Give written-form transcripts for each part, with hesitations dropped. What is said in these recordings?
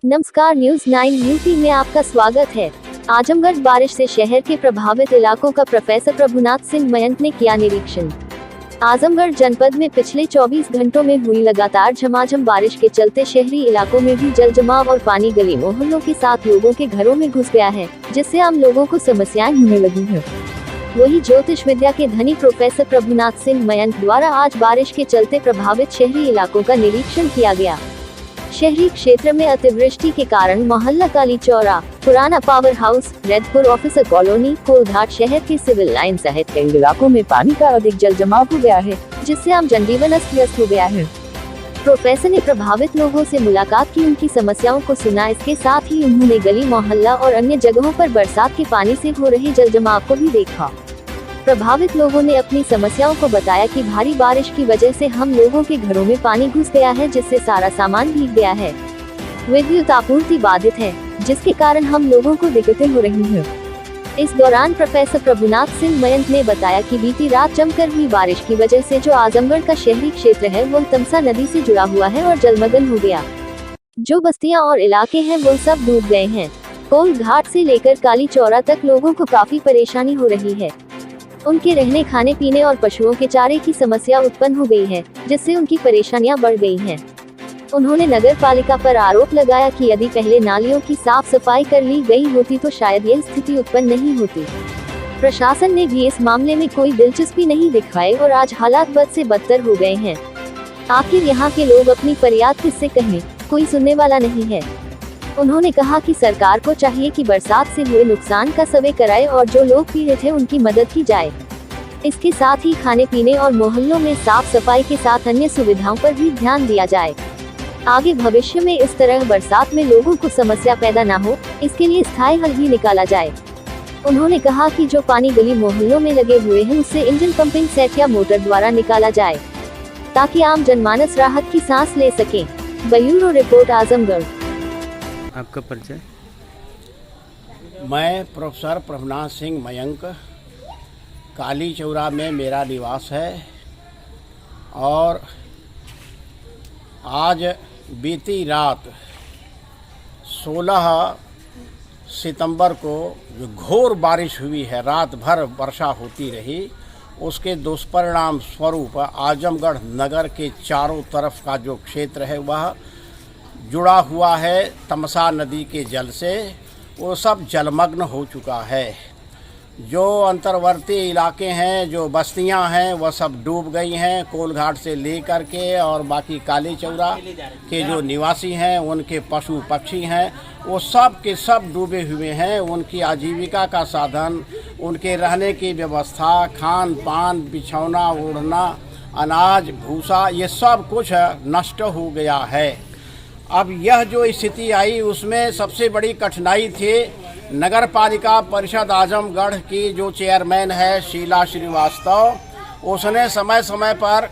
नमस्कार, news 9 UP में आपका स्वागत है। आजमगढ़ बारिश से शहर के प्रभावित इलाकों का प्रोफेसर प्रभुनाथ सिंह मयंक ने किया निरीक्षण। आजमगढ़ जनपद में पिछले 24 घंटों में हुई लगातार झमाझम बारिश के चलते शहरी इलाकों में भी जल जमाव और पानी गली मोहल्लों के साथ लोगों के घरों में घुस गया है, जिससे आम लोगों को समस्याएं होने लगी हैं। वही ज्योतिष विद्या के धनी प्रोफेसर प्रभुनाथ सिंह मयंक द्वारा आज बारिश के चलते प्रभावित शहरी इलाकों का निरीक्षण किया गया। शहरी क्षेत्र में अतिवृष्टि के कारण मोहल्ला काली चौरा, पुराना power house, Redpur officer colony, Kolghat शहर के सिविल लाइन सहित कई इलाकों में पानी का अधिक जल जमाव हो गया है, जिससे आम जनजीवन अस्त व्यस्त हो गया है। प्रोफेसर ने प्रभावित लोगों से मुलाकात की, उनकी समस्याओं को सुना। इसके साथ ही उन्होंने गली मोहल्ला और अन्य जगहों पर बरसात के पानी से हो रहे जल जमाव को भी देखा। प्रभावित लोगों ने अपनी समस्याओं को बताया कि भारी बारिश की वजह से हम लोगों के घरों में पानी घुस गया है, जिससे सारा सामान भीग गया है। विद्युत आपूर्ति बाधित है, जिसके कारण हम लोगों को दिक्कतें हो रही हैं। इस दौरान प्रोफेसर प्रभुनाथ सिंह मयंक ने बताया कि बीती रात जमकर हुई बारिश की वजह से जो आजमगढ़ का शहरी क्षेत्र है वो तमसा नदी से जुड़ा हुआ है और जलमग्न हो गया। जो बस्तियां और इलाके हैं वो सब डूब गए हैं। कोलघाट से लेकर काली चौरा तक लोगों को काफी परेशानी हो रही है। उनके रहने, खाने पीने और पशुओं के चारे की समस्या उत्पन्न हो गई है, जिससे उनकी परेशानियां बढ़ गई हैं। उन्होंने नगर पालिका पर आरोप लगाया कि यदि पहले नालियों की साफ सफाई कर ली गई होती तो शायद यह स्थिति उत्पन्न नहीं होती। प्रशासन ने भी इस मामले में कोई दिलचस्पी नहीं दिखाई और आज हालात बद से बदतर हो गए हैं। आखिर यहाँ के लोग अपनी फरियाद किससे कहें, कोई सुनने वाला नहीं है। उन्होंने कहा कि सरकार को चाहिए कि बरसात से हुए नुकसान का सर्वे कराए और जो लोग पीड़ित हैं उनकी मदद की जाए। इसके साथ ही खाने पीने और मोहल्लों में साफ सफाई के साथ अन्य सुविधाओं पर भी ध्यान दिया जाए। आगे भविष्य में इस तरह बरसात में लोगों को समस्या पैदा न हो, इसके लिए स्थायी हल भी निकाला जाए। उन्होंने कहा कि जो पानी गली मोहल्लों में लगे हुए हैं उससे इंजन पंपिंग सेट या मोटर द्वारा निकाला जाए, ताकि आम जनमानस राहत की सांस ले सके। Bureau report, Azamgarh. आपका परिचय? मैं प्रोफेसर प्रभुनाथ सिंह मयंक, काली चौरा में मेरा निवास है और आज बीती रात 16 सितंबर को जो घोर बारिश हुई है, रात भर वर्षा होती रही, उसके दुष्परिणाम स्वरूप आजमगढ़ नगर के चारों तरफ का जो क्षेत्र है वह जुड़ा हुआ है तमसा नदी के जल से, वो सब जलमग्न हो चुका है। जो अंतर्वर्ती इलाके हैं, जो बस्तियां हैं, वह सब डूब गई हैं। कोलघाट से लेकर के और बाकी काली चौरा के जो निवासी हैं, उनके पशु पक्षी हैं, वो सब के सब डूबे हुए हैं। उनकी आजीविका का साधन, उनके रहने की व्यवस्था, खान पान, बिछौना ओढ़ना, अनाज भूसा, ये सब कुछ नष्ट हो गया है। अब यह जो स्थिति आई उसमें सबसे बड़ी कठिनाई थी नगर पालिका परिषद आजमगढ़ की जो चेयरमैन है शीला श्रीवास्तव, उसने समय समय पर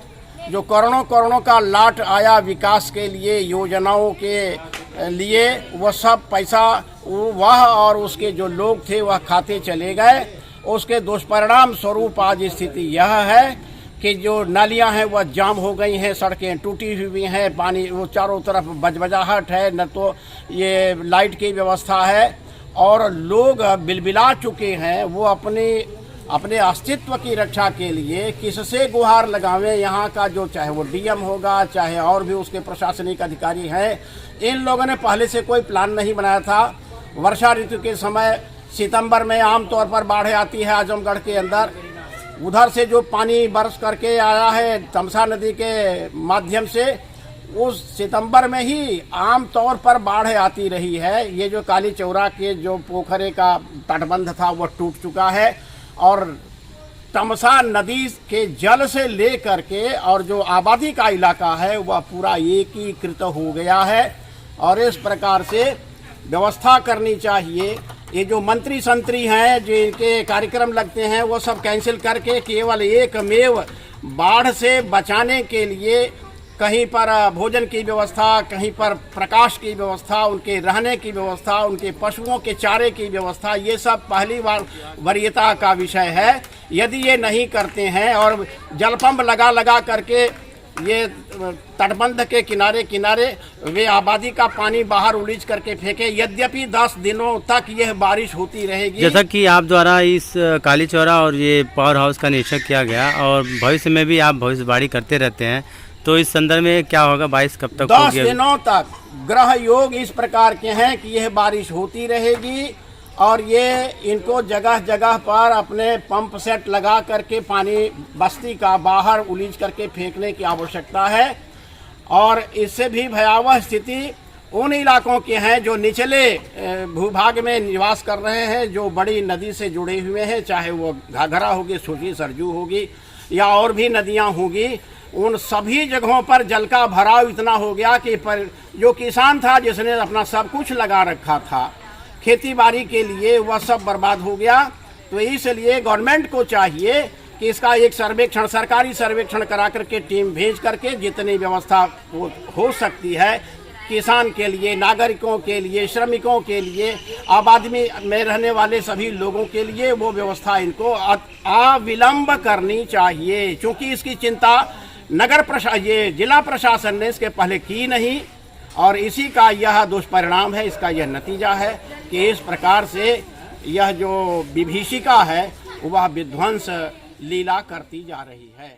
जो करोड़ों का लाट आया विकास के लिए, योजनाओं के लिए, वह सब पैसा वह और उसके जो लोग थे वह खाते चले गए। उसके दुष्परिणाम स्वरूप आज स्थिति यह है कि जो नालियां हैं वह जाम हो गई हैं, सड़कें टूटी हुई हैं, पानी वो चारों तरफ बजबजाहट है, न तो ये लाइट की व्यवस्था है और लोग बिलबिला चुके हैं। वो अपने अस्तित्व की रक्षा के लिए किससे गुहार लगावें। यहाँ का जो चाहे वो डीएम होगा, चाहे और भी उसके प्रशासनिक अधिकारी हैं, इन लोगों ने पहले से कोई प्लान नहीं बनाया था। वर्षा ऋतु के समय सितंबर में आमतौर पर बाढ़ आती है आजमगढ़ के अंदर। उधर से जो पानी बरस करके आया है तमसा नदी के माध्यम से, उस सितंबर में ही आम तौर पर बाढ़ आती रही है। ये जो काली चौरा के जो पोखरे का तटबंध था वह टूट चुका है और तमसा नदी के जल से ले करके और जो आबादी का इलाका है वह पूरा एकीकृत हो गया है। और इस प्रकार से व्यवस्था करनी चाहिए। ये जो मंत्री संतरी हैं, जो इनके कार्यक्रम लगते हैं, वो सब कैंसिल करके केवल एकमेव बाढ़ से बचाने के लिए कहीं पर भोजन की व्यवस्था, कहीं पर प्रकाश की व्यवस्था, उनके रहने की व्यवस्था, उनके पशुओं के चारे की व्यवस्था, ये सब पहली बार वरीयता का विषय है। यदि ये नहीं करते हैं और जलपंप लगा करके ये तटबंध के किनारे किनारे वे आबादी का पानी बाहर उलीच करके फेंके। यद्यपि 10 दिनों तक यह बारिश होती रहेगी। जैसा कि आप द्वारा इस काली चौरा और ये पावर हाउस का निरीक्षण किया गया और भविष्य में भी आप भविष्यवाणी करते रहते हैं, तो इस संदर्भ में क्या होगा? बारिश कब तक 10 होगी? दिनों तक ग्रह योग इस प्रकार के हैं कि यह बारिश होती रहेगी और ये इनको जगह जगह पर अपने पंप सेट लगा करके पानी बस्ती का बाहर उलीच करके फेंकने की आवश्यकता है। और इससे भी भयावह स्थिति उन इलाकों के हैं जो निचले भूभाग में निवास कर रहे हैं, जो बड़ी नदी से जुड़े हुए हैं, चाहे वो घाघरा होगी, सूखी सरजू होगी या और भी नदियां होगी। उन सभी जगहों पर जल का भराव इतना हो गया कि पर जो किसान था जिसने अपना सब कुछ लगा रखा था खेती बाड़ी के लिए, वह सब बर्बाद हो गया। तो इसलिए गवर्नमेंट को चाहिए कि इसका एक सर्वेक्षण, सरकारी सर्वेक्षण करा करके टीम भेज करके जितनी व्यवस्था हो सकती है किसान के लिए, नागरिकों के लिए, श्रमिकों के लिए, आबादी में रहने वाले सभी लोगों के लिए वो व्यवस्था इनको अविलंब करनी चाहिए। क्योंकि इसकी चिंता ये जिला प्रशासन ने इसके पहले की नहीं और इसी का यह दुष्परिणाम है, इसका यह नतीजा है कि इस प्रकार से यह जो विभीषिका है वह विध्वंस लीला करती जा रही है।